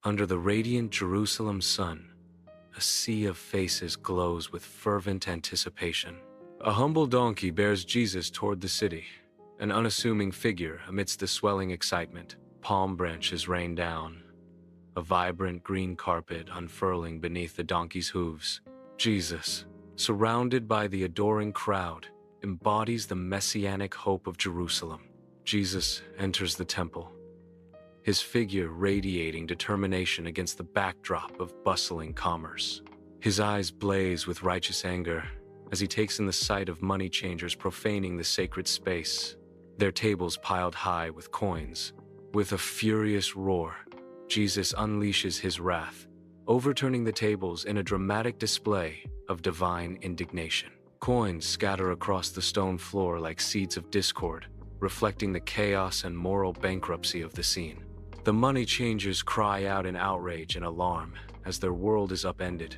Under the radiant Jerusalem sun, a sea of faces glows with fervent anticipation. A humble donkey bears Jesus toward the city, an unassuming figure amidst the swelling excitement. Palm branches rain down, a vibrant green carpet unfurling beneath the donkey's hooves. Jesus, surrounded by the adoring crowd, embodies the messianic hope of Jerusalem. Jesus enters the temple, his figure radiating determination against the backdrop of bustling commerce. His eyes blaze with righteous anger as he takes in the sight of money changers profaning the sacred space, their tables piled high with coins. With a furious roar, Jesus unleashes his wrath, overturning the tables in a dramatic display of divine indignation. Coins scatter across the stone floor like seeds of discord, reflecting the chaos and moral bankruptcy of the scene. The money changers cry out in outrage and alarm as their world is upended,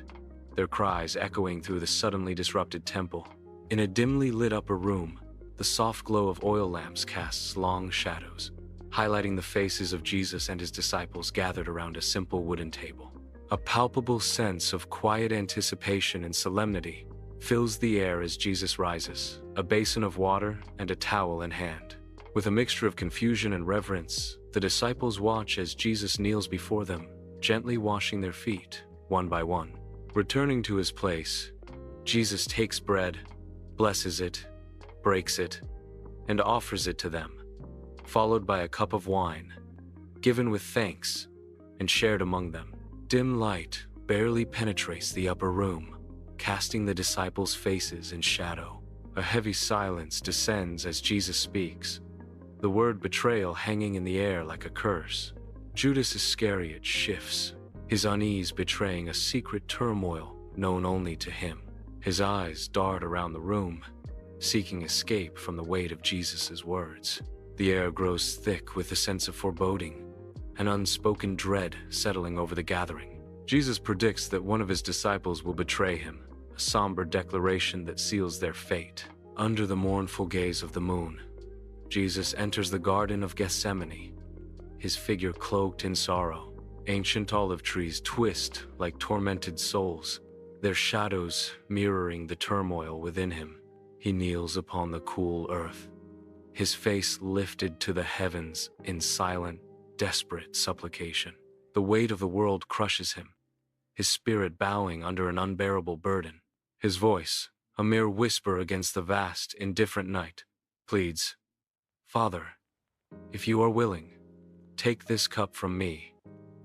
their cries echoing through the suddenly disrupted temple. In a dimly lit upper room, the soft glow of oil lamps casts long shadows, highlighting the faces of Jesus and his disciples gathered around a simple wooden table. A palpable sense of quiet anticipation and solemnity fills the air as Jesus rises, a basin of water and a towel in hand. With a mixture of confusion and reverence, the disciples watch as Jesus kneels before them, gently washing their feet, one by one. Returning to his place, Jesus takes bread, blesses it, breaks it, and offers it to them, followed by a cup of wine, given with thanks and shared among them. Dim light barely penetrates the upper room, casting the disciples' faces in shadow. A heavy silence descends as Jesus speaks, the word betrayal hanging in the air like a curse. Judas Iscariot shifts, his unease betraying a secret turmoil known only to him. His eyes dart around the room, seeking escape from the weight of Jesus' words. The air grows thick with a sense of foreboding, an unspoken dread settling over the gathering. Jesus predicts that one of his disciples will betray him, a somber declaration that seals their fate. Under the mournful gaze of the moon, Jesus enters the Garden of Gethsemane, his figure cloaked in sorrow. Ancient olive trees twist like tormented souls, their shadows mirroring the turmoil within him. He kneels upon the cool earth, his face lifted to the heavens in silent, desperate supplication. The weight of the world crushes him, his spirit bowing under an unbearable burden. His voice, a mere whisper against the vast, indifferent night, pleads, "Father, if you are willing, take this cup from me,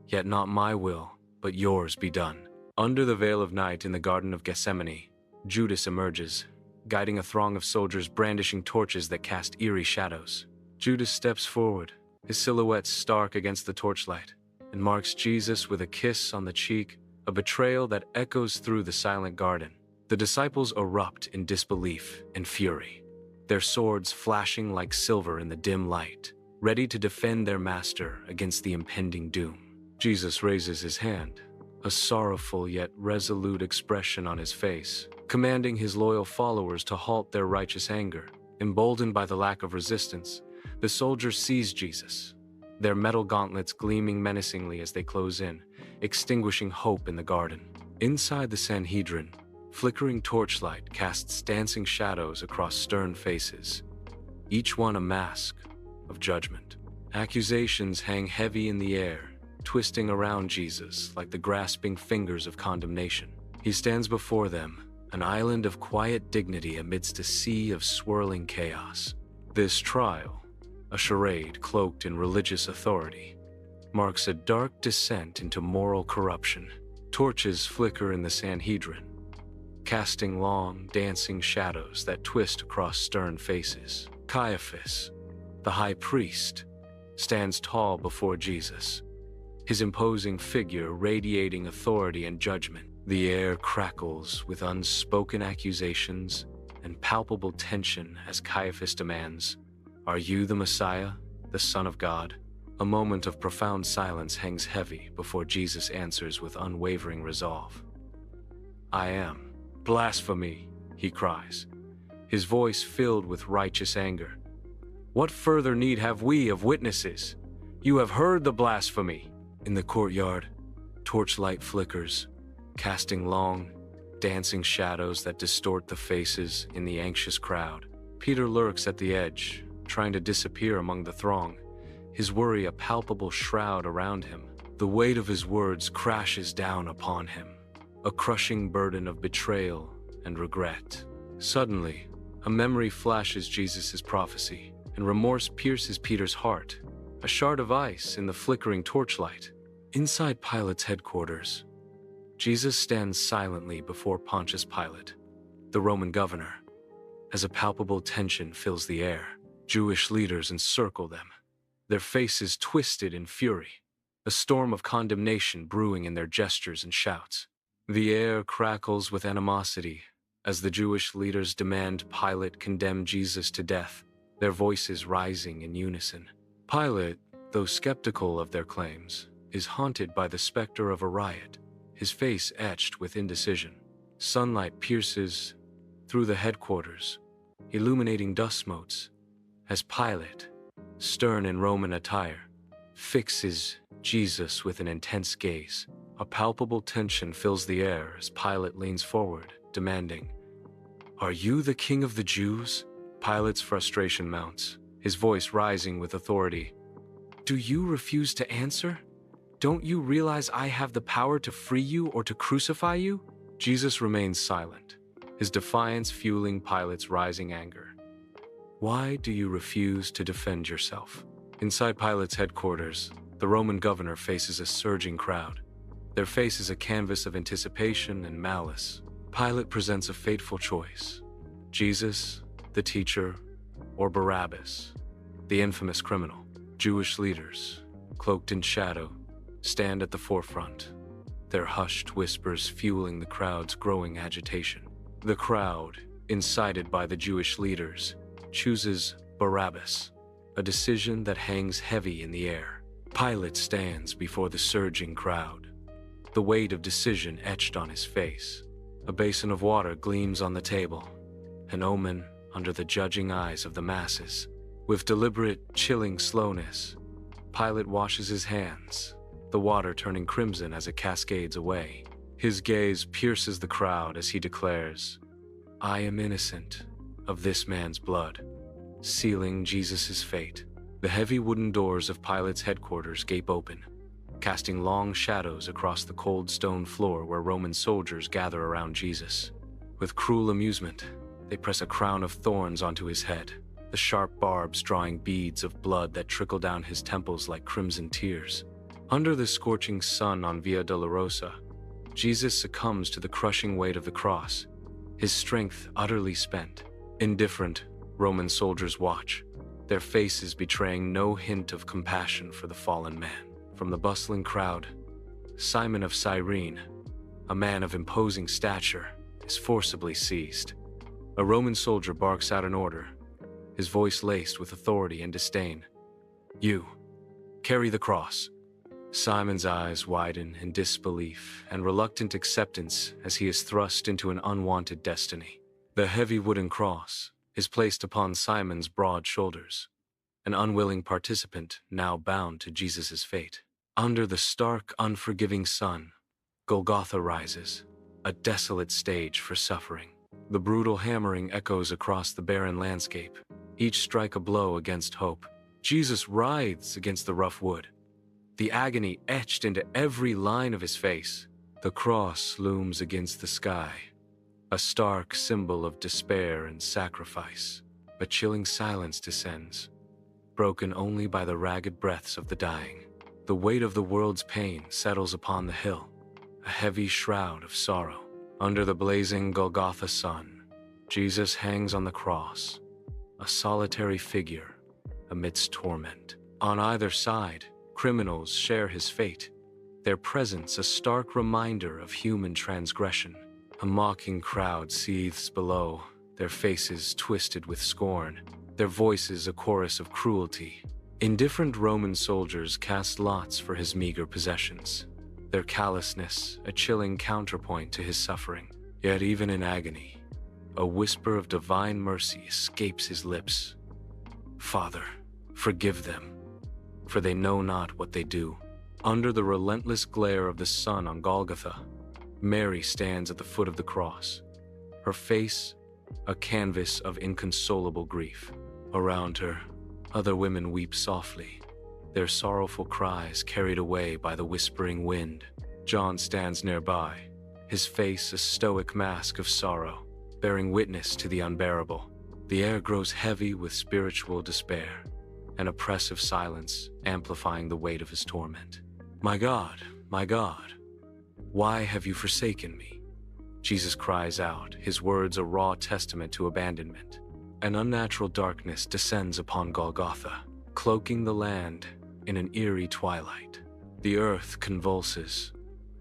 yet not my will, but yours be done." Under the veil of night in the Garden of Gethsemane, Judas emerges, guiding a throng of soldiers brandishing torches that cast eerie shadows. Judas steps forward, his silhouette stark against the torchlight, and marks Jesus with a kiss on the cheek, a betrayal that echoes through the silent garden. The disciples erupt in disbelief and fury, their swords flashing like silver in the dim light, ready to defend their master against the impending doom. Jesus raises his hand, a sorrowful yet resolute expression on his face, commanding his loyal followers to halt their righteous anger. Emboldened by the lack of resistance, the soldiers seize Jesus, their metal gauntlets gleaming menacingly as they close in, extinguishing hope in the garden. Inside the Sanhedrin, flickering torchlight casts dancing shadows across stern faces, each one a mask of judgment. Accusations hang heavy in the air, twisting around Jesus like the grasping fingers of condemnation. He stands before them, an island of quiet dignity amidst a sea of swirling chaos. This trial, a charade cloaked in religious authority, marks a dark descent into moral corruption. Torches flicker in the Sanhedrin, casting long, dancing shadows that twist across stern faces. Caiaphas, the high priest, stands tall before Jesus, his imposing figure radiating authority and judgment. The air crackles with unspoken accusations and palpable tension as Caiaphas demands, "Are you the Messiah, the Son of God?" A moment of profound silence hangs heavy before Jesus answers with unwavering resolve. "I am." "Blasphemy," he cries, his voice filled with righteous anger. "What further need have we of witnesses? You have heard the blasphemy." In the courtyard, Torchlight flickers, casting long, dancing shadows that distort the faces in the anxious crowd. Peter lurks at the edge, trying to disappear among the throng, his worry a palpable shroud around him. The weight of his words crashes down upon him, a crushing burden of betrayal and regret. Suddenly, a memory flashes Jesus' prophecy, and remorse pierces Peter's heart, a shard of ice in the flickering torchlight. Inside Pilate's headquarters, Jesus stands silently before Pontius Pilate, the Roman governor, as a palpable tension fills the air. Jewish leaders encircle them, their faces twisted in fury, a storm of condemnation brewing in their gestures and shouts. The air crackles with animosity as the Jewish leaders demand Pilate condemn Jesus to death, their voices rising in unison. Pilate, though skeptical of their claims, is haunted by the specter of a riot, his face etched with indecision. Sunlight pierces through the headquarters, illuminating dust motes, as Pilate, stern in Roman attire, fixes Jesus with an intense gaze. A palpable tension fills the air as Pilate leans forward, demanding, "Are you the king of the Jews?" Pilate's frustration mounts, his voice rising with authority. "Do you refuse to answer? Don't you realize I have the power to free you or to crucify you?" Jesus remains silent, his defiance fueling Pilate's rising anger. "Why do you refuse to defend yourself?" Inside Pilate's headquarters, the Roman governor faces a surging crowd. Their face is a canvas of anticipation and malice. Pilate presents a fateful choice: Jesus, the teacher, or Barabbas, the infamous criminal. Jewish leaders, cloaked in shadow, stand at the forefront, their hushed whispers fueling the crowd's growing agitation. The crowd, incited by the Jewish leaders, chooses Barabbas, a decision that hangs heavy in the air. Pilate stands before the surging crowd, the weight of decision etched on his face. A basin of water gleams on the table, an omen under the judging eyes of the masses. With deliberate, chilling slowness, Pilate washes his hands, the water turning crimson as it cascades away. His gaze pierces the crowd as he declares, "I am innocent of this man's blood," sealing Jesus' fate. The heavy wooden doors of Pilate's headquarters gape open, casting long shadows across the cold stone floor where Roman soldiers gather around Jesus. With cruel amusement, they press a crown of thorns onto his head, the sharp barbs drawing beads of blood that trickle down his temples like crimson tears. Under the scorching sun on Via Dolorosa, Jesus succumbs to the crushing weight of the cross, his strength utterly spent. Indifferent, Roman soldiers watch, their faces betraying no hint of compassion for the fallen man. From the bustling crowd, Simon of Cyrene, a man of imposing stature, is forcibly seized. A Roman soldier barks out an order, his voice laced with authority and disdain. "You, carry the cross." Simon's eyes widen in disbelief and reluctant acceptance as he is thrust into an unwanted destiny. The heavy wooden cross is placed upon Simon's broad shoulders, an unwilling participant now bound to Jesus' fate. Under the stark, unforgiving sun, Golgotha rises, a desolate stage for suffering. The brutal hammering echoes across the barren landscape, each strike a blow against hope. Jesus writhes against the rough wood, the agony etched into every line of his face. The cross looms against the sky, a stark symbol of despair and sacrifice. A chilling silence descends, broken only by the ragged breaths of the dying. The weight of the world's pain settles upon the hill, a heavy shroud of sorrow. Under the blazing Golgotha sun, Jesus hangs on the cross, a solitary figure amidst torment. On either side, criminals share his fate, their presence a stark reminder of human transgression. A mocking crowd seethes below, their faces twisted with scorn, their voices a chorus of cruelty. Indifferent Roman soldiers cast lots for his meager possessions, their callousness a chilling counterpoint to his suffering. Yet even in agony, a whisper of divine mercy escapes his lips. "Father, forgive them, for they know not what they do." Under the relentless glare of the sun on Golgotha, Mary stands at the foot of the cross, her face a canvas of inconsolable grief. Around her, other women weep softly, their sorrowful cries carried away by the whispering wind. John stands nearby, his face a stoic mask of sorrow, bearing witness to the unbearable. The air grows heavy with spiritual despair, an oppressive silence amplifying the weight of his torment. My God, why have you forsaken me?" Jesus cries out, his words a raw testament to abandonment. An unnatural darkness descends upon Golgotha, cloaking the land in an eerie twilight. The earth convulses,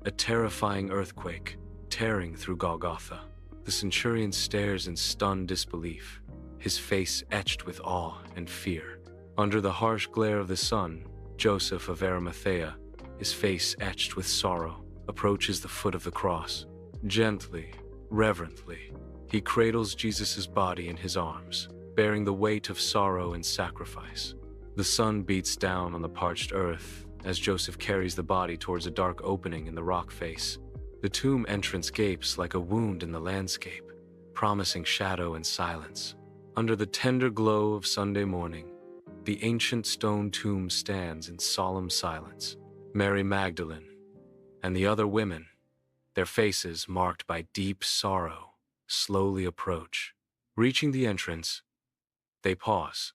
a terrifying earthquake tearing through Golgotha. The centurion stares in stunned disbelief, his face etched with awe and fear. Under the harsh glare of the sun, Joseph of Arimathea, his face etched with sorrow, approaches the foot of the cross. Gently, reverently, he cradles Jesus' body in his arms, bearing the weight of sorrow and sacrifice. The sun beats down on the parched earth as Joseph carries the body towards a dark opening in the rock face. The tomb entrance gapes like a wound in the landscape, promising shadow and silence. Under the tender glow of Sunday morning, the ancient stone tomb stands in solemn silence. Mary Magdalene and the other women, their faces marked by deep sorrow, slowly approach. Reaching the entrance, they pause,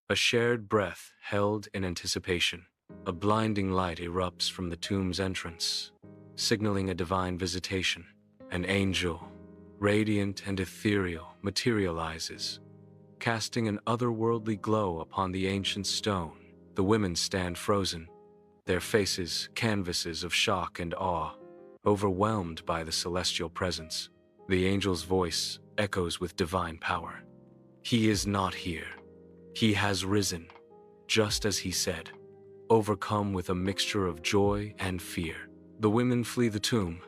a shared breath held in anticipation. A blinding light erupts from the tomb's entrance, signaling a divine visitation. An angel, radiant and ethereal, materializes, casting an otherworldly glow upon the ancient stone. The women stand frozen, their faces canvases of shock and awe, overwhelmed by the celestial presence. The angel's voice echoes with divine power. "He is not here. He has risen, just as he said." Overcome with a mixture of joy and fear, the women flee the tomb,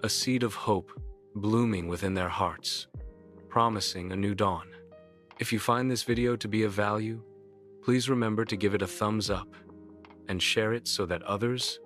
a seed of hope blooming within their hearts, promising a new dawn. If you find this video to be of value, please remember to give it a thumbs up and share it so that others